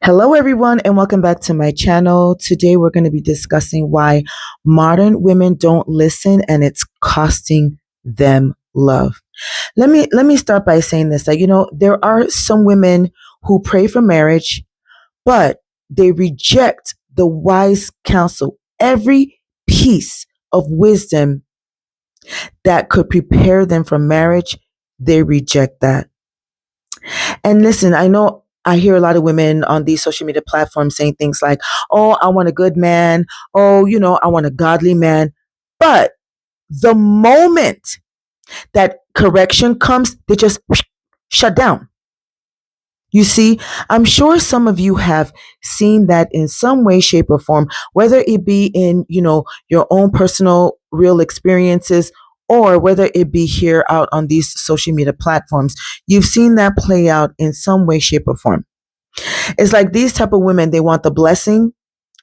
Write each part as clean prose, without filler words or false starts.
Hello, everyone, and welcome back to my channel. Today, we're going to be discussing why modern women don't listen and it's costing them love. Let me start by saying this, that, there are some women who pray for marriage, but they reject the wise counsel, every piece of wisdom that could prepare them for marriage. They reject that. And listen, I know I hear a lot of women on these social media platforms saying things like, oh, I want a good man. Oh, I want a godly man. But the moment that correction comes, they just shut down. You see, I'm sure some of you have seen that in some way, shape, or form, whether it be in, your own personal real experiences or whether it be here out on these social media platforms. You've seen that play out in some way, shape, or form. It's like these type of women, they want the blessing,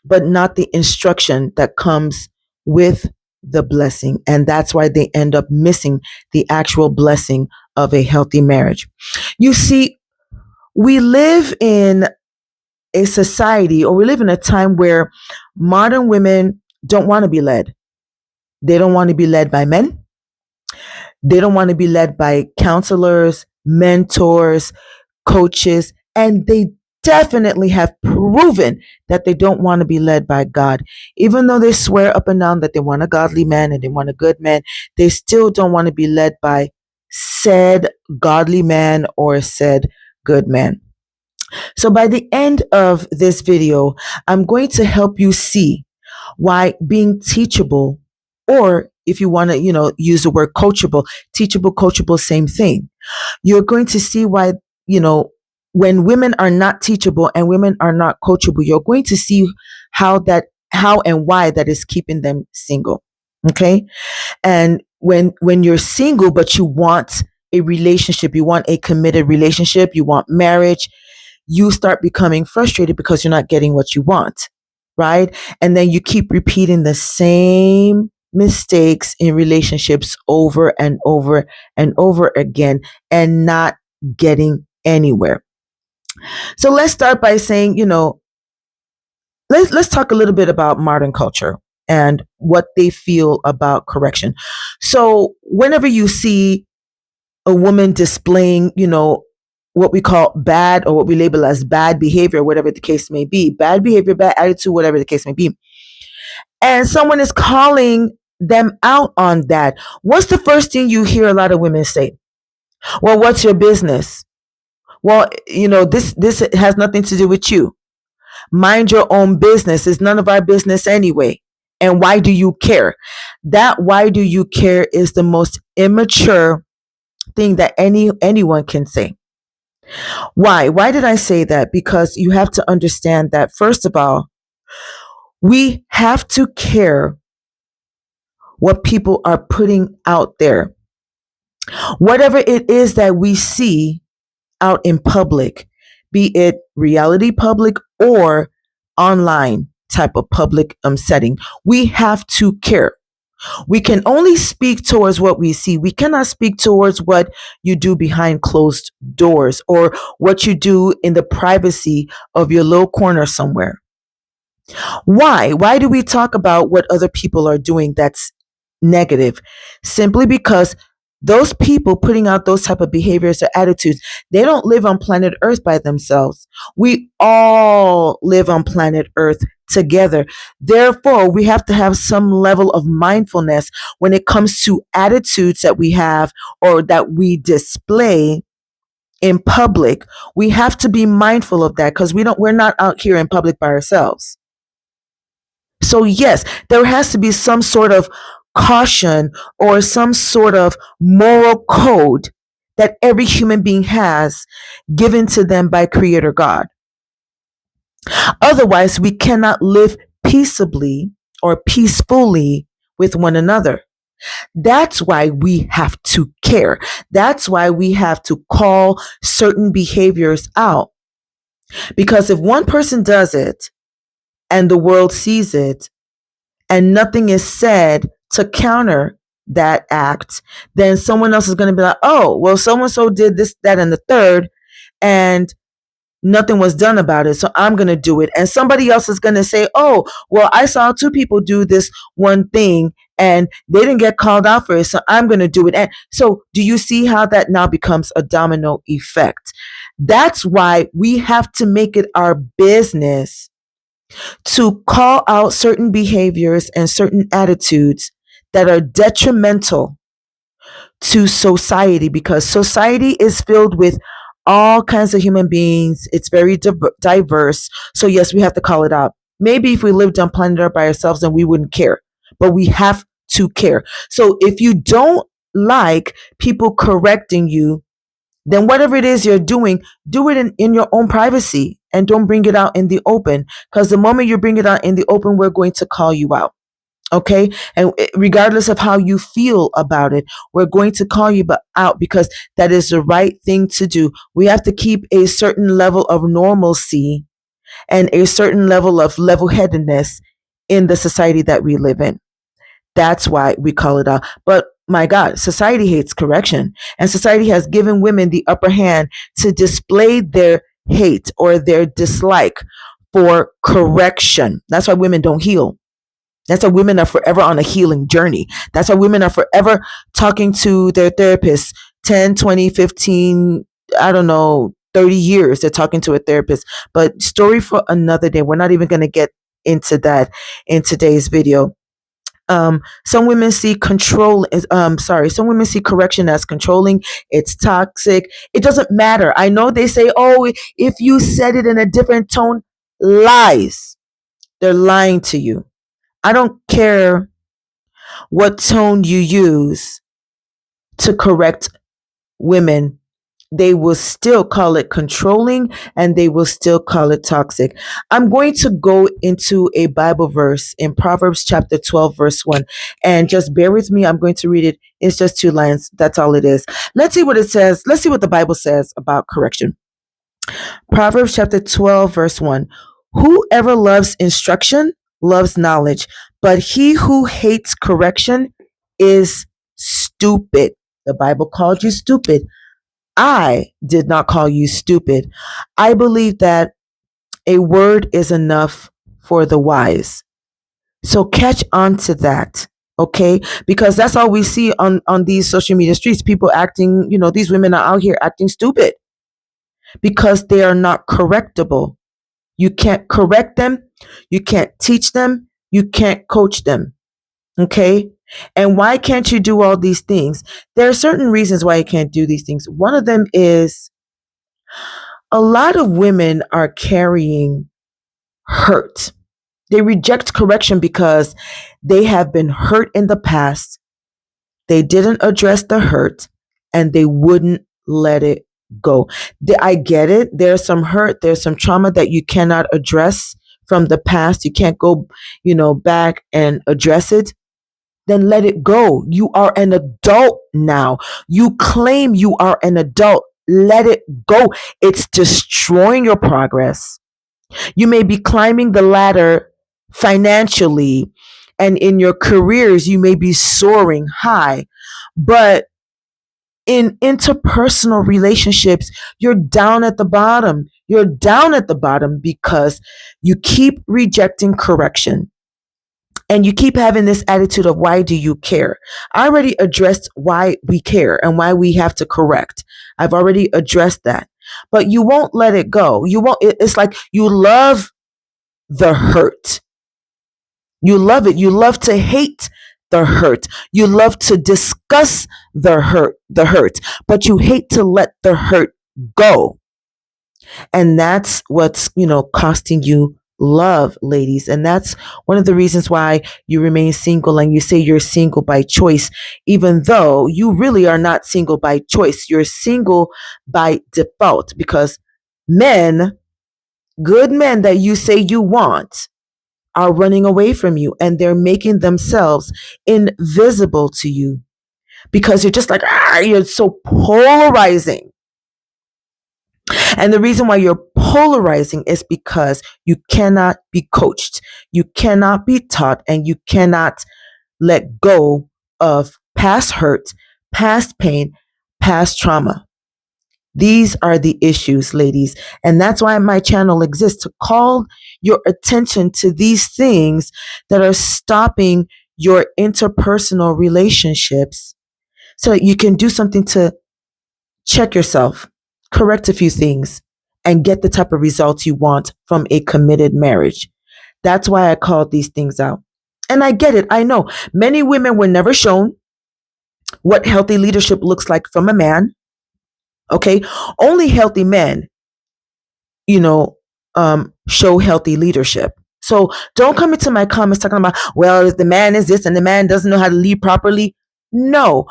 but not the instruction that comes with the blessing. And that's why they end up missing the actual blessing of a healthy marriage. You see, we live in a society, or we live in a time where modern women don't want to be led. They don't want to be led by men. They don't want to be led by counselors, mentors, coaches, and they definitely have proven that they don't want to be led by God. Even though they swear up and down that they want a godly man and they want a good man, they still don't want to be led by said godly man or said good man. So by the end of this video, I'm going to help you see why being teachable, or if you want to, use the word coachable, teachable, coachable, same thing. You're going to see why, when women are not teachable and women are not coachable, you're going to see how and why that is keeping them single. Okay. And when you're single, but you want a relationship, you want a committed relationship, you want marriage, you start becoming frustrated because you're not getting what you want, right? And then you keep repeating the same mistakes in relationships over and over and over again and not getting anywhere. So let's start by saying, let's talk a little bit about modern culture and what they feel about correction. So whenever you see a woman displaying, what we call bad, or what we label as bad behavior, whatever the case may be, bad behavior, bad attitude, whatever the case may be, and someone is calling them out on that, what's the first thing you hear a lot of women say? Well, what's your business? Well, this has nothing to do with you. Mind your own business. It's none of our business anyway. And why do you care? That why do you care is the most immature thing that anyone can say. Why? Why did I say that? Because you have to understand that, first of all, we have to care what people are putting out there. Whatever it is that we see out in public, be it reality public or online type of public setting, we have to care. We can only speak towards what we see. We cannot speak towards what you do behind closed doors or what you do in the privacy of your little corner somewhere. Why? Why do we talk about what other people are doing that's negative? Simply because those people putting out those type of behaviors or attitudes, they don't live on planet Earth by themselves. We all live on planet Earth together. Therefore, we have to have some level of mindfulness when it comes to attitudes that we have or that we display in public. We have to be mindful of that because we're not out here in public by ourselves. So yes, there has to be some sort of caution or some sort of moral code that every human being has given to them by Creator God. Otherwise, we cannot live peaceably or peacefully with one another. That's why we have to care. That's why we have to call certain behaviors out. Because if one person does it and the world sees it and nothing is said to counter that act, then someone else is going to be like, oh, well, so-and-so did this, that, and the third, and nothing was done about it, so I'm going to do it. And somebody else is going to say, oh, well, I saw two people do this one thing and they didn't get called out for it, so I'm going to do it. And so do you see how that now becomes a domino effect? That's why we have to make it our business to call out certain behaviors and certain attitudes that are detrimental to society, because society is filled with all kinds of human beings. It's very diverse. So, yes, we have to call it out. Maybe if we lived on planet Earth by ourselves, then we wouldn't care, but we have to care. So, if you don't like people correcting you, then whatever it is you're doing, do it in your own privacy and don't bring it out in the open. Because the moment you bring it out in the open, we're going to call you out. Okay. And regardless of how you feel about it, we're going to call you out because that is the right thing to do. We have to keep a certain level of normalcy and a certain level of level headedness in the society that we live in. That's why we call it out. But my God, society hates correction, and society has given women the upper hand to display their hate or their dislike for correction. That's why women don't heal. That's why women are forever on a healing journey. That's why women are forever talking to their therapist 10, 20, 15, I don't know, 30 years. They're talking to a therapist. But story for another day. We're not even going to get into that in today's video. Some women see some women see correction as controlling. It's toxic. It doesn't matter. I know they say, oh, if you said it in a different tone, lies. They're lying to you. I don't care what tone you use to correct women. They will still call it controlling and they will still call it toxic. I'm going to go into a Bible verse in Proverbs chapter 12, verse 1. And just bear with me. I'm going to read it. It's just 2 lines. That's all it is. Let's see what it says. Let's see what the Bible says about correction. Proverbs chapter 12, verse 1. Whoever loves instruction loves knowledge, but he who hates correction is stupid. The Bible called you stupid. I did not call you stupid. I believe that a word is enough for the wise. So catch on to that. Okay, because that's all we see on these social media streets. People acting, these women are out here acting stupid because they are not correctable. You can't correct them. You can't teach them. You can't coach them. Okay. And why can't you do all these things? There are certain reasons why you can't do these things. One of them is a lot of women are carrying hurt. They reject correction because they have been hurt in the past. They didn't address the hurt and they wouldn't let it go. I get it. There's some hurt, there's some trauma that you cannot address from the past. You can't go, back and address it. Then let it go. You are an adult now. You claim you are an adult. Let it go. It's destroying your progress. You may be climbing the ladder financially, and in your careers, you may be soaring high, but in interpersonal relationships, you're down at the bottom. You're down at the bottom because you keep rejecting correction. And you keep having this attitude of, why do you care? I already addressed why we care and why we have to correct. I've already addressed that. But you won't let it go. You won't. It's like you love the hurt. You love it. You love to hate the hurt. You love to discuss the hurt, but you hate to let the hurt go. And that's what's, costing you love, ladies. And that's one of the reasons why you remain single and you say you're single by choice, even though you really are not single by choice. You're single by default because good men that you say you want, are running away from you and they're making themselves invisible to you because you're just like, you're so polarizing. And the reason why you're polarizing is because you cannot be coached, you cannot be taught, and you cannot let go of past hurt, past pain, past trauma. These are the issues, ladies. And that's why my channel exists, to call your attention to these things that are stopping your interpersonal relationships so that you can do something to check yourself, correct a few things, and get the type of results you want from a committed marriage. That's why I called these things out. And I get it. I know many women were never shown what healthy leadership looks like from a man. Okay. Only healthy men, you know, show healthy leadership. So don't come into my comments talking about, well, if the man is this and the man doesn't know how to lead properly. No,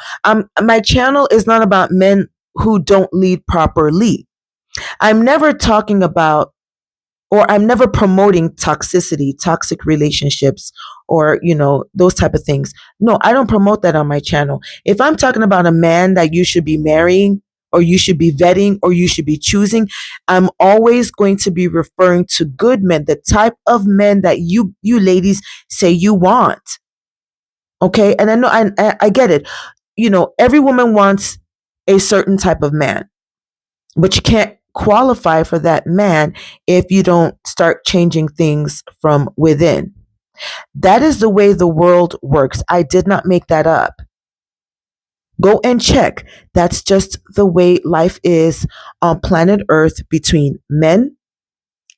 my channel is not about men who don't lead properly. I'm never talking about, or I'm never promoting toxicity, toxic relationships, or, those type of things. No, I don't promote that on my channel. If I'm talking about a man that you should be marrying, or you should be vetting, or you should be choosing, I'm always going to be referring to good men, the type of men that you ladies say you want. Okay. And I know, I get it. Every woman wants a certain type of man, but you can't qualify for that man if you don't start changing things from within. That is the way the world works. I did not make that up. Go and check. That's just the way life is on planet Earth between men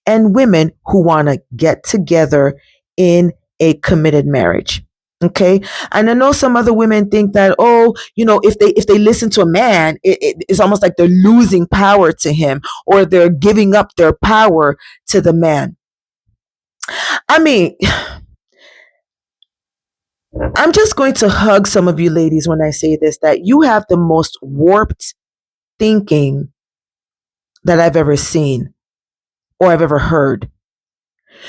and women who want to get together in a committed marriage. Okay. And I know some other women think that, if they listen to a man, it's almost like they're losing power to him, or they're giving up their power to the man. I mean, I'm just going to hug some of you ladies when I say this, that you have the most warped thinking that I've ever seen or I've ever heard.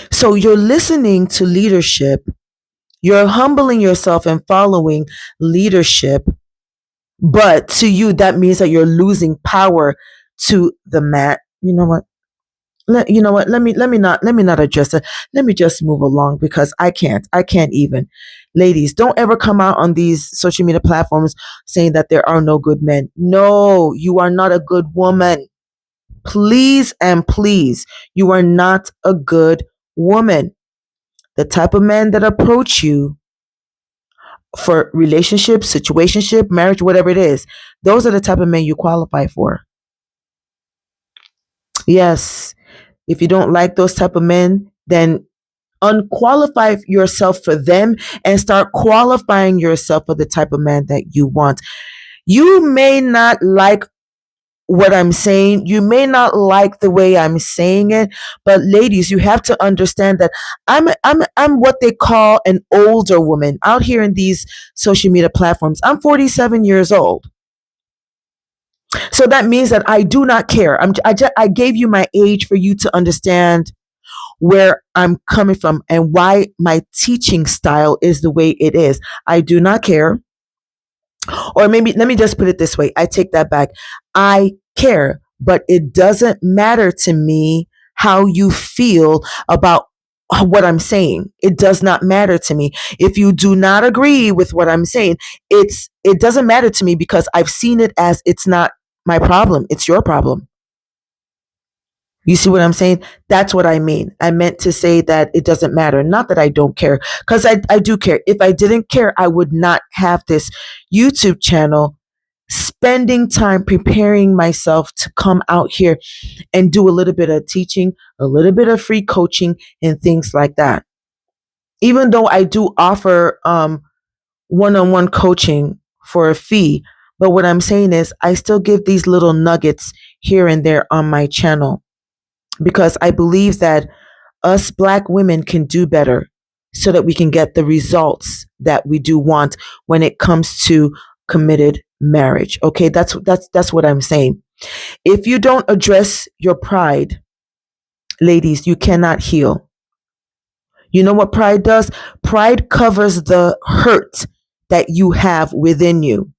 So you're listening to leadership, you're humbling yourself and following leadership, but to you, that means that you're losing power to the man. You know what? Let me not address it. Let me just move along, because I can't even. Ladies, don't ever come out on these social media platforms saying that there are no good men. No, you are not a good woman. Please and please, you are not a good woman. The type of men that approach you for relationship, situationship, marriage, whatever it is, those are the type of men you qualify for. Yes, if you don't like those type of men, then unqualify yourself for them and start qualifying yourself for the type of man that you want. You may not like what I'm saying. You may not like the way I'm saying it, but ladies, you have to understand that I'm what they call an older woman out here in these social media platforms. I'm 47 years old. So that means that I do not care. I gave you my age for you to understand where I'm coming from and why my teaching style is the way it is. I do not care. Or maybe let me just put it this way. I take that back. I care, but it doesn't matter to me how you feel about what I'm saying. It does not matter to me. If you do not agree with what I'm saying, it doesn't matter to me, because I've seen it as, it's not my problem. It's your problem. You see what I'm saying? That's what I mean. I meant to say that it doesn't matter. Not that I don't care, because I do care. If I didn't care, I would not have this YouTube channel, spending time preparing myself to come out here and do a little bit of teaching, a little bit of free coaching, and things like that. Even though I do offer one-on-one coaching for a fee, but what I'm saying is I still give these little nuggets here and there on my channel, because I believe that us Black women can do better so that we can get the results that we do want when it comes to committed marriage. Okay, that's what I'm saying. If you don't address your pride, ladies, you cannot heal. You know what pride does? Pride covers the hurt that you have within you.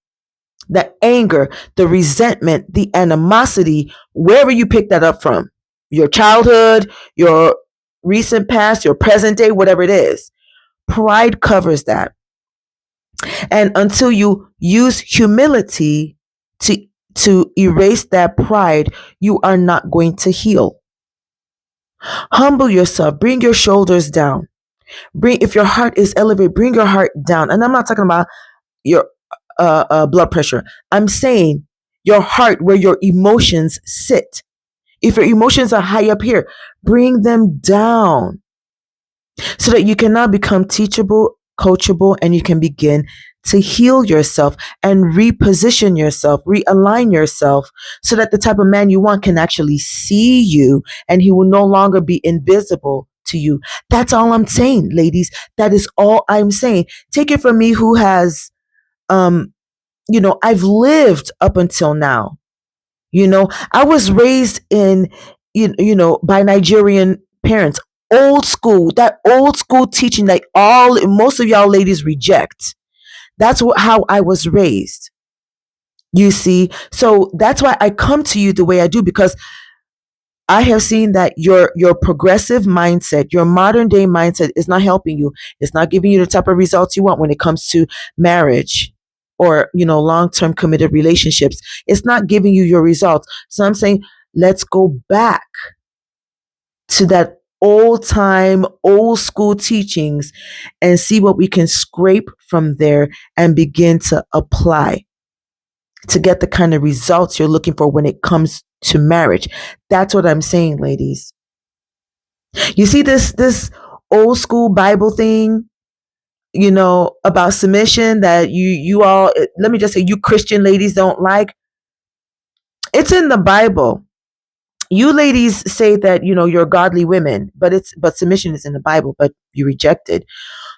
The anger, the resentment, the animosity, wherever you pick that up from, your childhood, your recent past, your present day, whatever it is. Pride covers that. And until you use humility to to erase that pride, you are not going to heal. Humble yourself, bring your shoulders down. If your heart is elevated, bring your heart down. And I'm not talking about your blood pressure. I'm saying your heart, where your emotions sit. If your emotions are high up here, bring them down so that you can now become teachable, coachable, and you can begin to heal yourself and reposition yourself, realign yourself so that the type of man you want can actually see you and he will no longer be invisible to you. That's all I'm saying, ladies. That is all I'm saying. Take it from me who has, I've lived up until now. I was raised in, by Nigerian parents, that old school teaching that most of y'all ladies reject. That's how I was raised. You see, so that's why I come to you the way I do, because I have seen that your progressive mindset, your modern day mindset is not helping you. It's not giving you the type of results you want when it comes to marriage or, long-term committed relationships. It's not giving you your results. So I'm saying, let's go back to that old school teachings and see what we can scrape from there and begin to apply to get the kind of results you're looking for when it comes to marriage. That's what I'm saying, ladies. You see this old school Bible thing, about submission that you all, let me just say, you Christian ladies don't like. It's in the Bible. You ladies say that, you're godly women, but submission is in the Bible, but you reject it.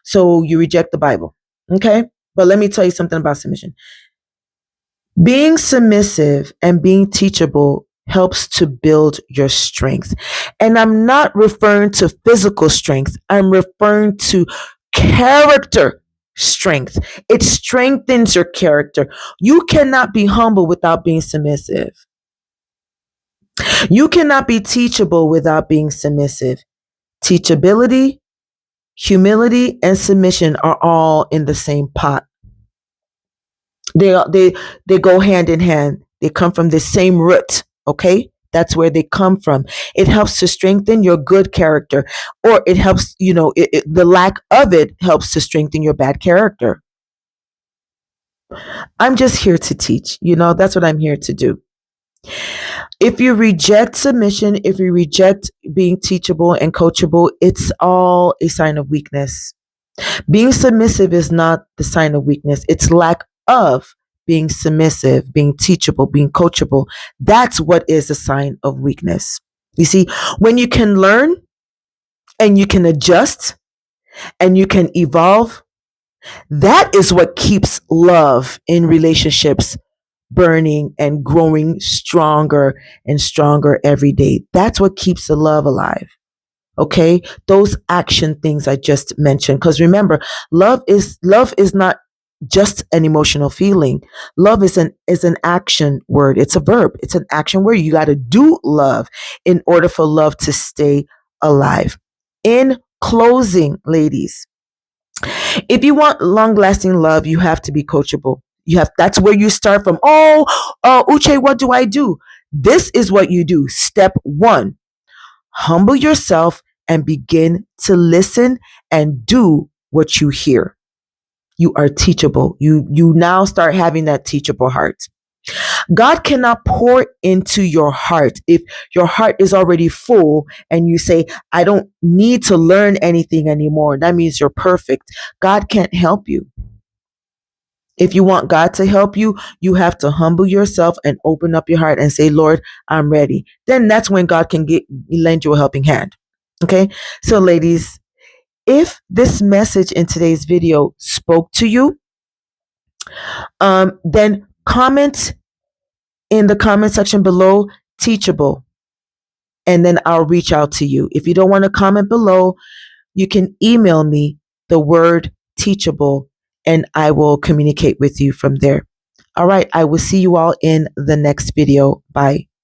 So you reject the Bible. Okay? But let me tell you something about submission. Being submissive and being teachable helps to build your strength. And I'm not referring to physical strength. I'm referring to character strength. It strengthens your character. You cannot be humble without being submissive. You cannot be teachable without being submissive. Teachability, humility, and submission are all in the same pot. They go hand in hand. They come from the same root. Okay, that's where they come from. It helps to strengthen your good character, or it helps, the lack of it helps to strengthen your bad character. I'm just here to teach. That's what I'm here to do. If you reject submission, if you reject being teachable and coachable, it's all a sign of weakness. Being submissive is not the sign of weakness. It's lack of being submissive, being teachable, being coachable. That's what is a sign of weakness. You see, when you can learn and you can adjust and you can evolve, that is what keeps love in relationships burning and growing stronger and stronger every day. That's what keeps the love alive. Okay, those action things I just mentioned. Because remember, love is not just an emotional feeling. Love is an action word. It's a verb. It's an action word. You got to do love in order for love to stay alive. In closing, ladies, if you want long-lasting love, you have to be coachable. That's where you start from. Uche, what do I do? This is what you do. Step 1. Humble yourself and begin to listen and do what you hear. You are teachable. You now start having that teachable heart. God cannot pour into your heart if your heart is already full and you say, I don't need to learn anything anymore. That means you're perfect. God can't help you. If you want God to help you, you have to humble yourself and open up your heart and say, Lord, I'm ready. Then that's when God can lend you a helping hand. Okay. So ladies, if this message in today's video spoke to you, then comment in the comment section below, teachable, and then I'll reach out to you. If you don't want to comment below, you can email me the word teachable and I will communicate with you from there. All right. I will see you all in the next video. Bye.